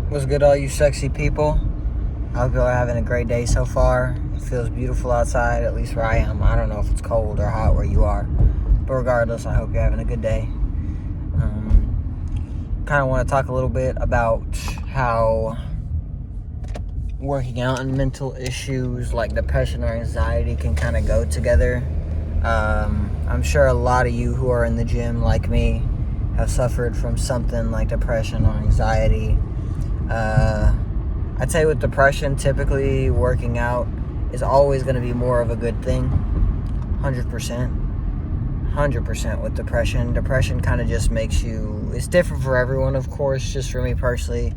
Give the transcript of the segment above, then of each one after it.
What's good, all you sexy people? I hope you are having a great day so far. It feels beautiful outside, at least where I am. I don't know if it's cold or hot where you are, but regardless, I hope you're having a good day. Kind of want to talk a little bit about how working out and mental issues like depression or anxiety can kind of go together. I'm sure a lot of you who are in the gym like me have suffered from something like depression or anxiety. I'd say with depression, typically working out is always going to be more of a good thing. 100% with depression. Depression kind of just makes you, it's different for everyone, of course. Just for me personally,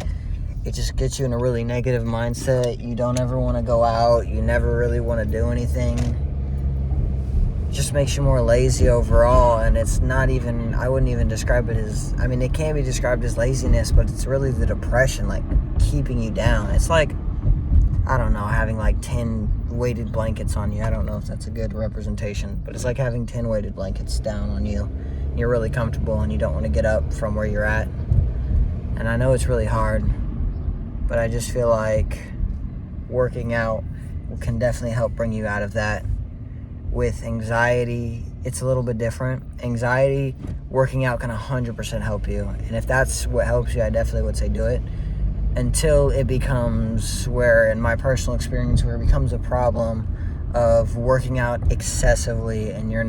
it just gets you in a really negative mindset. You don't ever want to go out. You never really want to do anything. It just makes you more lazy overall, and it's not even, I wouldn't even describe it as, I mean, it can be described as laziness, but it's really the depression, like, keeping you down. It's like, I don't know, having like 10 weighted blankets on you. I don't know if that's a good representation, but it's like having 10 weighted blankets down on you. You're really comfortable and you don't want to get up from where you're at. And I know it's really hard, but I just feel like working out can definitely help bring you out of that. With anxiety, it's a little bit different. Anxiety, working out can 100% help you. And if that's what helps you, I definitely would say do it. Until it becomes where, in my personal experience, where it becomes a problem of working out excessively and you're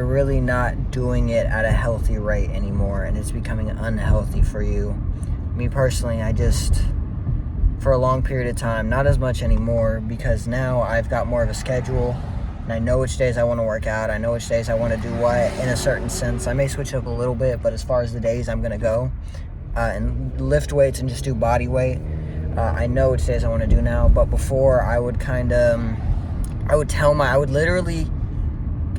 really not doing it at a healthy rate anymore, and it's becoming unhealthy for you. Me personally, for a long period of time, not as much anymore, because now I've got more of a schedule and I know which days I want to work out. I know which days I want to do what, in a certain sense. I may switch up a little bit, but as far as the days I'm going to go and lift weights and just do body weight, I know which days I want to do now. But before, I would literally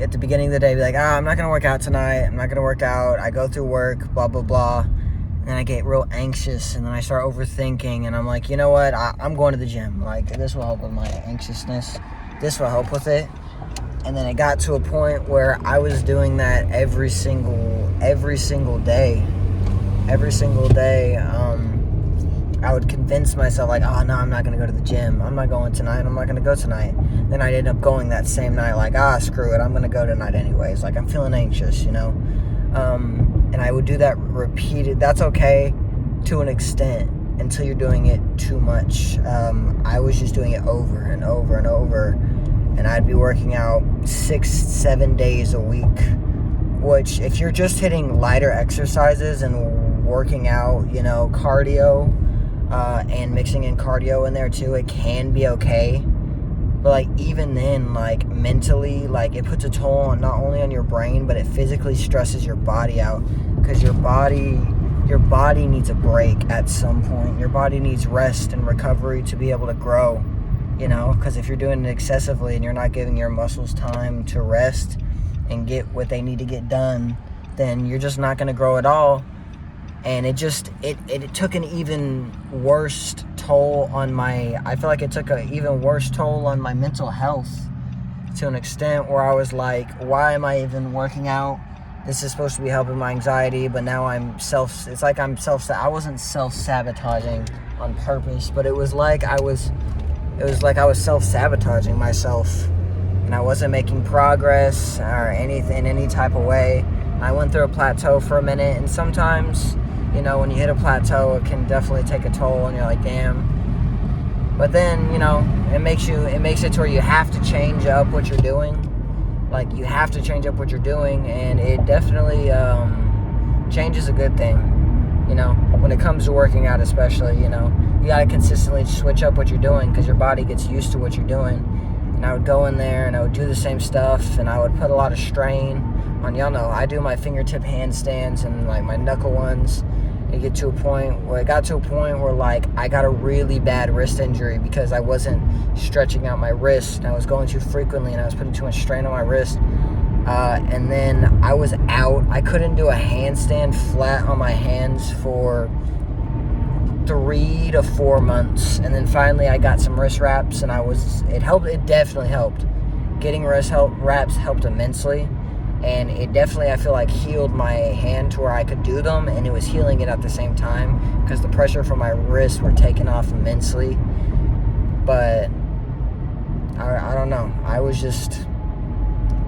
at the beginning of the day be like, I'm not going to work out tonight. I'm not going to work out. I go through work, blah, blah, blah. And then I get real anxious, and then I start overthinking, and I'm like, you know what, I'm going to the gym. Like, this will help with my anxiousness. This will help with it. And then it got to a point where I was doing that every single day. Every single day, I would convince myself, like, oh, no, I'm not going to go to the gym. I'm not going tonight. I'm not going to go tonight. Then I'd end up going that same night, like, screw it. I'm going to go tonight anyways. Like, I'm feeling anxious, you know? And I would do that repeated. That's okay to an extent until you're doing it too much. I was just doing it over and over and over, and I'd be working out 6-7 days a week, which if you're just hitting lighter exercises and working out, you know, cardio, and mixing in cardio in there too, it can be okay. But like, even then, like, mentally, like, it puts a toll on not only on your brain, but it physically stresses your body out, because your body needs a break at some point. Your body needs rest and recovery to be able to grow, you know, because if you're doing it excessively and you're not giving your muscles time to rest and get what they need to get done, then you're just not going to grow at all. And it took an even worse toll on I feel like it took an even worse toll on my mental health, to an extent where I was like, why am I even working out? This is supposed to be helping my anxiety, but now I wasn't self-sabotaging on purpose, but it was like I was self-sabotaging myself, and I wasn't making progress or anything in any type of way. I went through a plateau for a minute, and sometimes, you know, when you hit a plateau, it can definitely take a toll, and you're like, damn. But then, you know, it makes it to where you have to change up what you're doing. Like, you have to change up what you're doing, and it definitely, change is a good thing, you know, when it comes to working out especially. You know, you got to consistently switch up what you're doing, because your body gets used to what you're doing. And I would go in there, and I would do the same stuff, and I would put a lot of strain on, y'all know, I do my fingertip handstands and, like, my knuckle ones. It got to a point where, like, I got a really bad wrist injury because I wasn't stretching out my wrist, and I was going too frequently, and I was putting too much strain on my wrist. And then I was out. I couldn't do a handstand flat on my hands for 3 to 4 months, and then finally I got some wrist wraps, and it definitely helped. Getting wrist wraps helped immensely. And it definitely, I feel like, healed my hand to where I could do them, and it was healing it at the same time because the pressure from my wrists were taken off immensely. But I don't know. I was just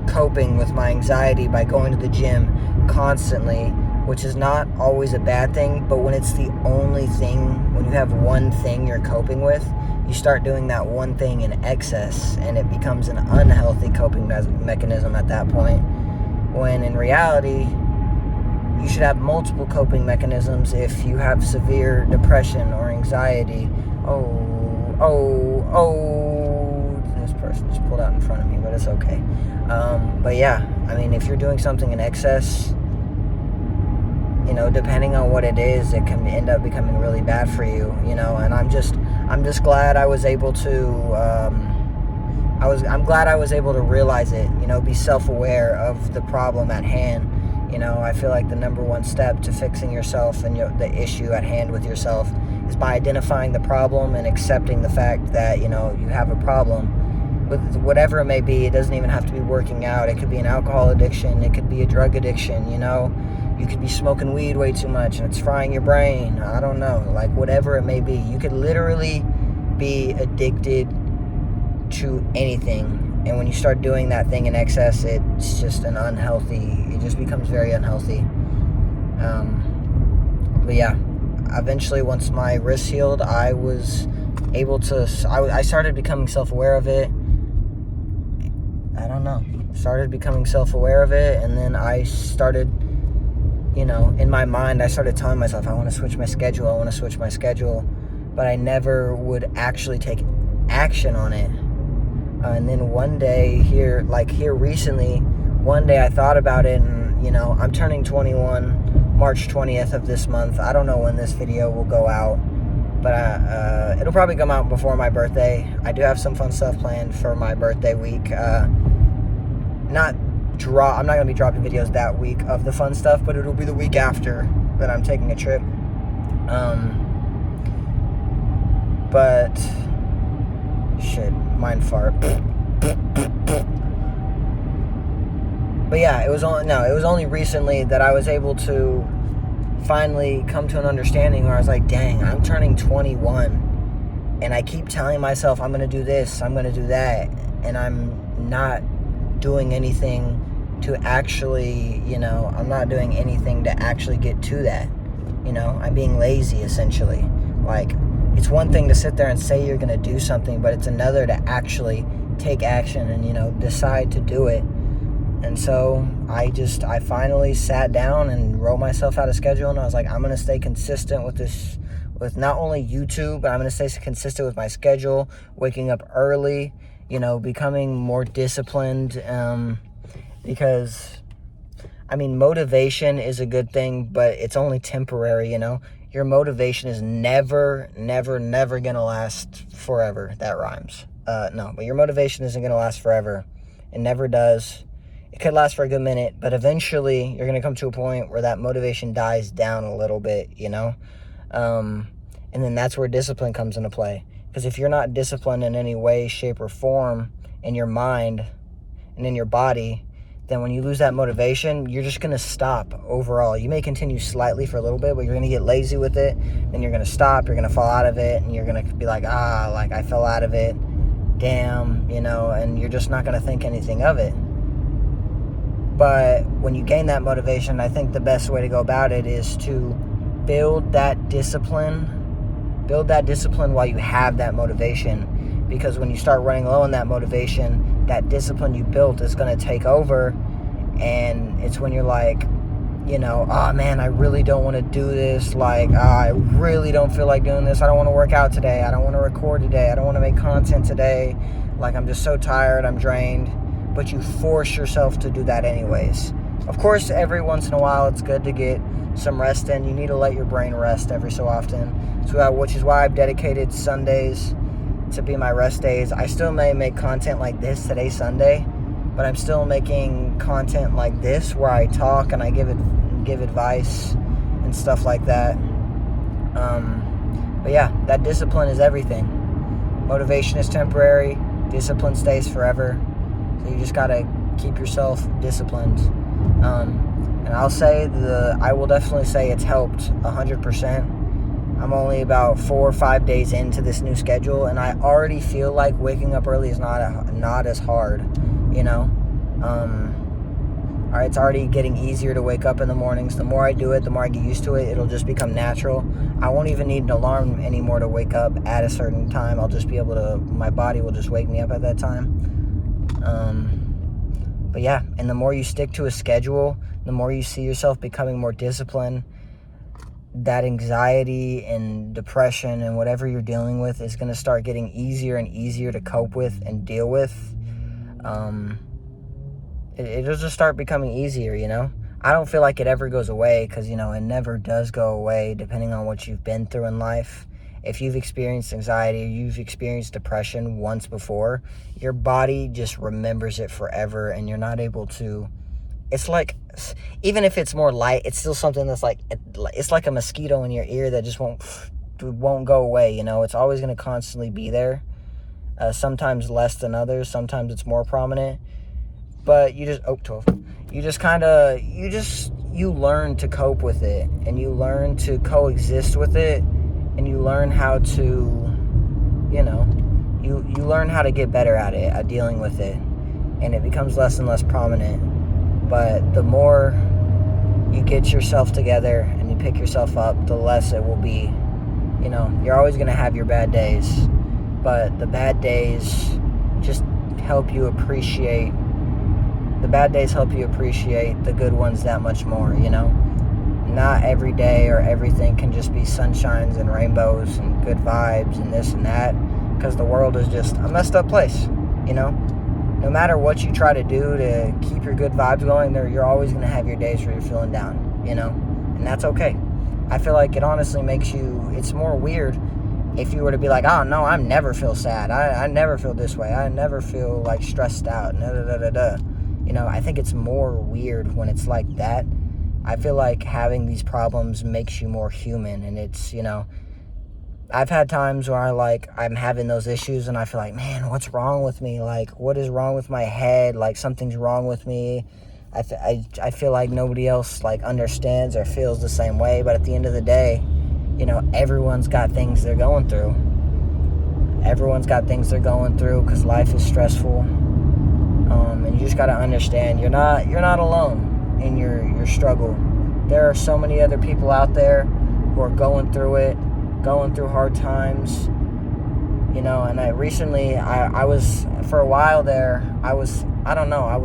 coping with my anxiety by going to the gym constantly, which is not always a bad thing, but when it's the only thing, when you have one thing you're coping with, you start doing that one thing in excess, and it becomes an unhealthy coping mechanism at that point, when in reality, you should have multiple coping mechanisms if you have severe depression or anxiety. This person just pulled out in front of me, but it's okay. But yeah, I mean, if you're doing something in excess, depending on what it is, it can end up becoming really bad for you, and I'm just glad I was able to, I'm glad I was able to realize it, be self-aware of the problem at hand. I feel like the number one step to fixing yourself and the issue at hand with yourself is by identifying the problem and accepting the fact that, you have a problem. With whatever it may be, it doesn't even have to be working out. It could be an alcohol addiction. It could be a drug addiction, You could be smoking weed way too much and it's frying your brain. I don't know. Like, whatever it may be. You could literally be addicted to anything. And when you start doing that thing in excess, it's just it just becomes very unhealthy. But yeah, eventually once my wrist healed, I was able to, I started becoming self-aware of it. Started becoming self-aware of it, and then I started, in my mind, I started telling myself, I want to switch my schedule, but I never would actually take action on it. And then one day here recently, one day I thought about it, and, I'm turning 21 March 20th of this month. I don't know when this video will go out, but it'll probably come out before my birthday. I do have some fun stuff planned for my birthday week. I'm not going to be dropping videos that week of the fun stuff, but it'll be the week after that I'm taking a trip. But shit, mind fart. But yeah, it was only recently that I was able to finally come to an understanding where I was like, dang, I'm turning 21, and I keep telling myself I'm going to do this, I'm going to do that, and I'm not doing anything to actually, I'm not doing anything to actually get to that. I'm being lazy, essentially. Like, it's one thing to sit there and say you're going to do something, but it's another to actually take action and, decide to do it. And so I finally sat down and wrote myself out a schedule, and I was like, I'm going to stay consistent with this, with not only YouTube, but I'm going to stay consistent with my schedule, waking up early, becoming more disciplined, because, motivation is a good thing, but it's only temporary, Your motivation is never going to last forever. That rhymes. No, but your motivation isn't going to last forever. It never does. It could last for a good minute, but eventually you're going to come to a point where that motivation dies down a little bit, And then that's where discipline comes into play. Because if you're not disciplined in any way, shape, or form in your mind and in your body, then when you lose that motivation, you're just going to stop overall. You may continue slightly for a little bit, but you're going to get lazy with it. Then you're going to stop. You're going to fall out of it. And you're going to be like, I fell out of it. Damn, and you're just not going to think anything of it. But when you gain that motivation, I think the best way to go about it is to build that discipline while you have that motivation, because when you start running low on that motivation, that discipline you built is going to take over, and it's when you're like, oh man, I really don't want to do this, like, I really don't feel like doing this, I don't want to work out today, I don't want to record today, I don't want to make content today, like, I'm just so tired, I'm drained, but you force yourself to do that anyways. Of course, every once in a while, it's good to get some rest in. You need to let your brain rest every so often. So, which is why I've dedicated Sundays to be my rest days. I still may make content like this today, Sunday, but I'm still making content like this where I talk and I give advice and stuff like that. But yeah, that discipline is everything. Motivation is temporary. Discipline stays forever. So you just gotta keep yourself disciplined. And I will definitely say it's helped 100%. I'm only about 4 or 5 days into this new schedule, and I already feel like waking up early is not as hard, you know. It's already getting easier to wake up in the mornings. The more I do it, the more I get used to it. It'll just become natural. I won't even need an alarm anymore to wake up at a certain time. I'll just be able to, my body will just wake me up at that time. But yeah, and the more you stick to a schedule, the more you see yourself becoming more disciplined, that anxiety and depression and whatever you're dealing with is going to start getting easier and easier to cope with and deal with. It'll just start becoming easier, you know. I don't feel like it ever goes away, because, you know, it never does go away depending on what you've been through in life. If you've experienced anxiety or you've experienced depression once before, your body just remembers it forever, and you're not able to. It's like, even if it's more light, it's still something that's like, it's like a mosquito in your ear that just won't go away, you know. It's always going to constantly be there. Sometimes less than others. Sometimes it's more prominent. But you just, 12. You learn to cope with it, and you learn to coexist with it, and you learn how to, you know, you learn how to get better at it, at dealing with it, and it becomes less and less prominent. But the more you get yourself together and you pick yourself up, the less it will be. You know, you're always going to have your bad days, but the bad days just help you appreciate the good ones that much more, you know. Not every day or everything can just be sunshines and rainbows and good vibes and this and that, because the world is just a messed up place, you know. No matter what you try to do to keep your good vibes going, you're always going to have your days where you're feeling down, you know, and that's okay. I feel like it honestly it's more weird if you were to be like, oh no, I never feel sad, I never feel this way, I never feel like stressed out, you know. I think it's more weird when it's like that. I feel like having these problems makes you more human, and it's, you know, I've had times where I'm having those issues and I feel like, man, what's wrong with me? Like, what is wrong with my head? Like, something's wrong with me. I feel like nobody else, like, understands or feels the same way. But at the end of the day, you know, everyone's got things they're going through. Because life is stressful. And you just got to understand, you're not alone in your struggle. There are so many other people out there who are going through hard times, you know. And I was, for a while there, I was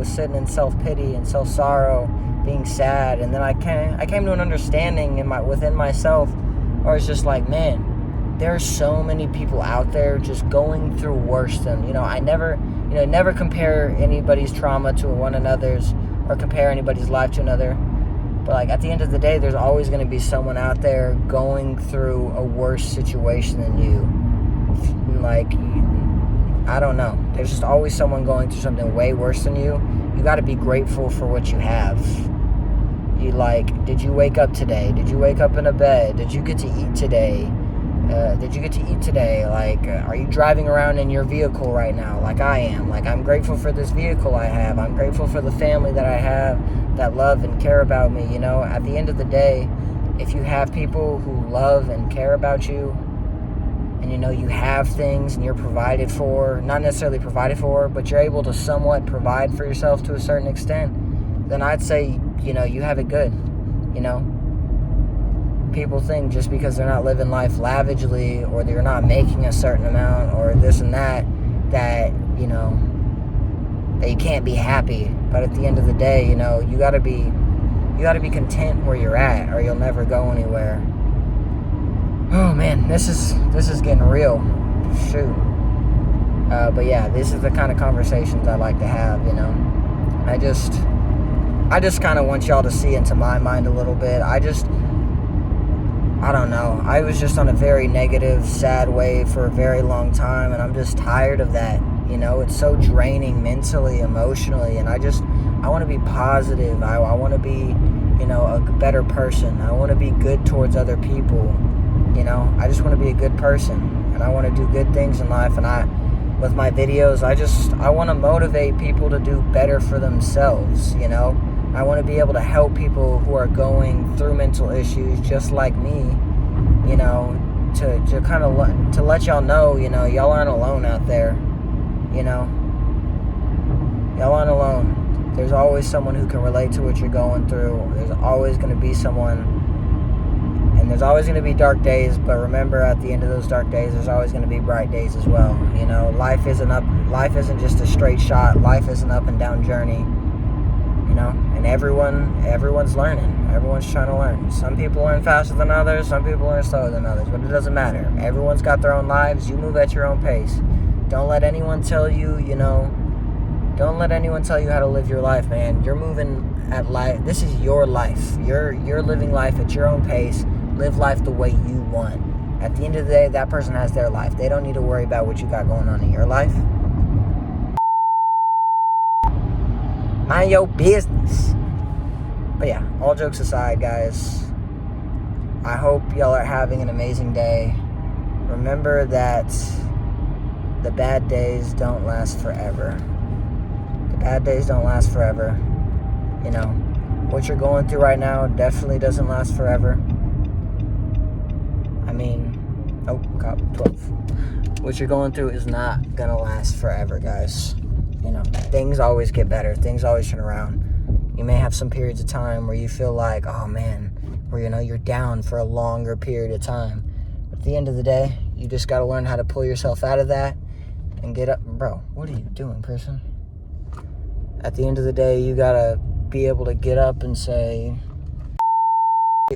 sitting in self-pity and self-sorrow, being sad, and then I came to an understanding within myself, where it's just like, man, there are so many people out there just going through worse than, you know. I never compare anybody's trauma to one another's, or compare anybody's life to another. But, like, at the end of the day, there's always going to be someone out there going through a worse situation than you. Like, I don't know. There's just always someone going through something way worse than you. You got to be grateful for what you have. Did you wake up today? Did you wake up in a bed? Did you get to eat today? Like, are you driving around in your vehicle right now, like I am? Like, I'm grateful for this vehicle I have. I'm grateful for the family that I have that love and care about me, you know. At the end of the day, if you have people who love and care about you, and, you know, you have things and you're provided for, not necessarily provided for, but you're able to somewhat provide for yourself to a certain extent, then I'd say, you know, you have it good, you know. People think just because they're not living life lavishly, or they're not making a certain amount, or this and that, you know, that you can't be happy. But at the end of the day, you know, you gotta be content where you're at, or you'll never go anywhere. Oh man, this is getting real. Shoot. But yeah, this is the kind of conversations I like to have, you know. I just kind of want y'all to see into my mind a little bit. I don't know. I was just on a very negative, sad wave for a very long time, and I'm just tired of that. You know, it's so draining mentally, emotionally, and I want to be positive. I want to be, you know, a better person. I want to be good towards other people. You know, I just want to be a good person, and I want to do good things in life, and with my videos. I want to motivate people to do better for themselves, you know? I want to be able to help people who are going through mental issues just like me, you know, to kind of to let y'all know, you know, y'all aren't alone out there, you know? Y'all aren't alone. There's always someone who can relate to what you're going through. There's always going to be someone, and there's always going to be dark days, but remember, at the end of those dark days, there's always going to be bright days as well. You know, life isn't just a straight shot. Life is an up and down journey, you know, and everyone's learning. Everyone's trying to learn. Some people learn faster than others. Some people learn slower than others, but it doesn't matter. Everyone's got their own lives. You move at your own pace. Don't let anyone tell you, you know, don't let anyone tell you how to live your life, man. You're moving at life. This is your life. You're living life at your own pace. Live life the way you want. At the end of the day, that person has their life. They don't need to worry about what you got going on in your life. Mind your business. But yeah, all jokes aside, guys, I hope y'all are having an amazing day. Remember that the bad days don't last forever. The bad days don't last forever. You know, what you're going through right now definitely doesn't last forever. I mean, cop 12. What you're going through is not gonna last forever, guys. You know, things always get better. Things always turn around. You may have some periods of time where you feel like, oh man, where, you know, you're down for a longer period of time. But at the end of the day, you just gotta learn how to pull yourself out of that and get up. Bro, what are you doing, person? At the end of the day, you gotta be able to get up and say,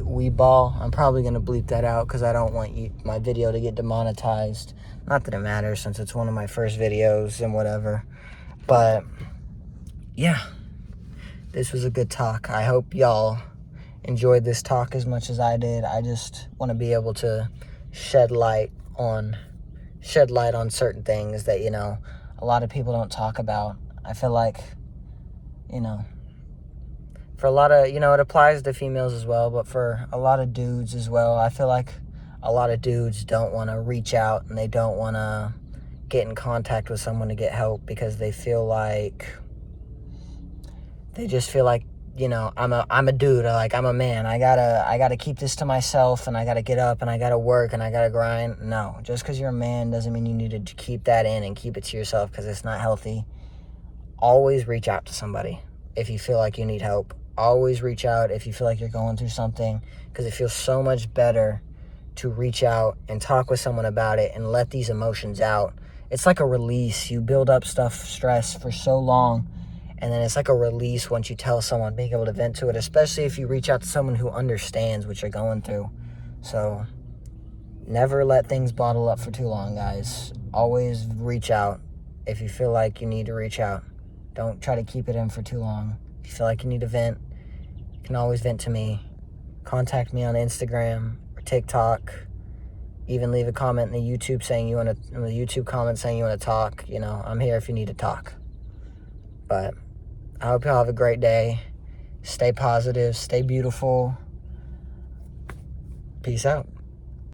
we ball. I'm probably gonna bleep that out because I don't want my video to get demonetized. Not that it matters since it's one of my first videos and whatever. But yeah, this was a good talk. I hope y'all enjoyed this talk as much as I did. I just want to be able to shed light on certain things that, you know, a lot of people don't talk about. I feel like, you know, for a lot of, you know, it applies to females as well, but for a lot of dudes as well, I feel like a lot of dudes don't want to reach out and they don't want to get in contact with someone to get help because they just feel like, you know, I'm a dude, like I'm a man. I gotta keep this to myself, and I gotta get up and I gotta work and I gotta grind. No, just because you're a man doesn't mean you need to keep that in and keep it to yourself, because it's not healthy. Always reach out to somebody if you feel like you need help. Always reach out if you feel like you're going through something, because it feels so much better to reach out and talk with someone about it and let these emotions out. It's like a release. You build up stress for so long, and then it's like a release once you tell someone, being able to vent to it, especially if you reach out to someone who understands what you're going through. So never let things bottle up for too long, guys. Always reach out if you feel like you need to reach out. Don't try to keep it in for too long. If you feel like you need to vent, you can always vent to me. Contact me on Instagram or TikTok. Even leave a comment in the YouTube comment saying you want to talk. You know, I'm here if you need to talk. But I hope y'all have a great day. Stay positive, stay beautiful. Peace out.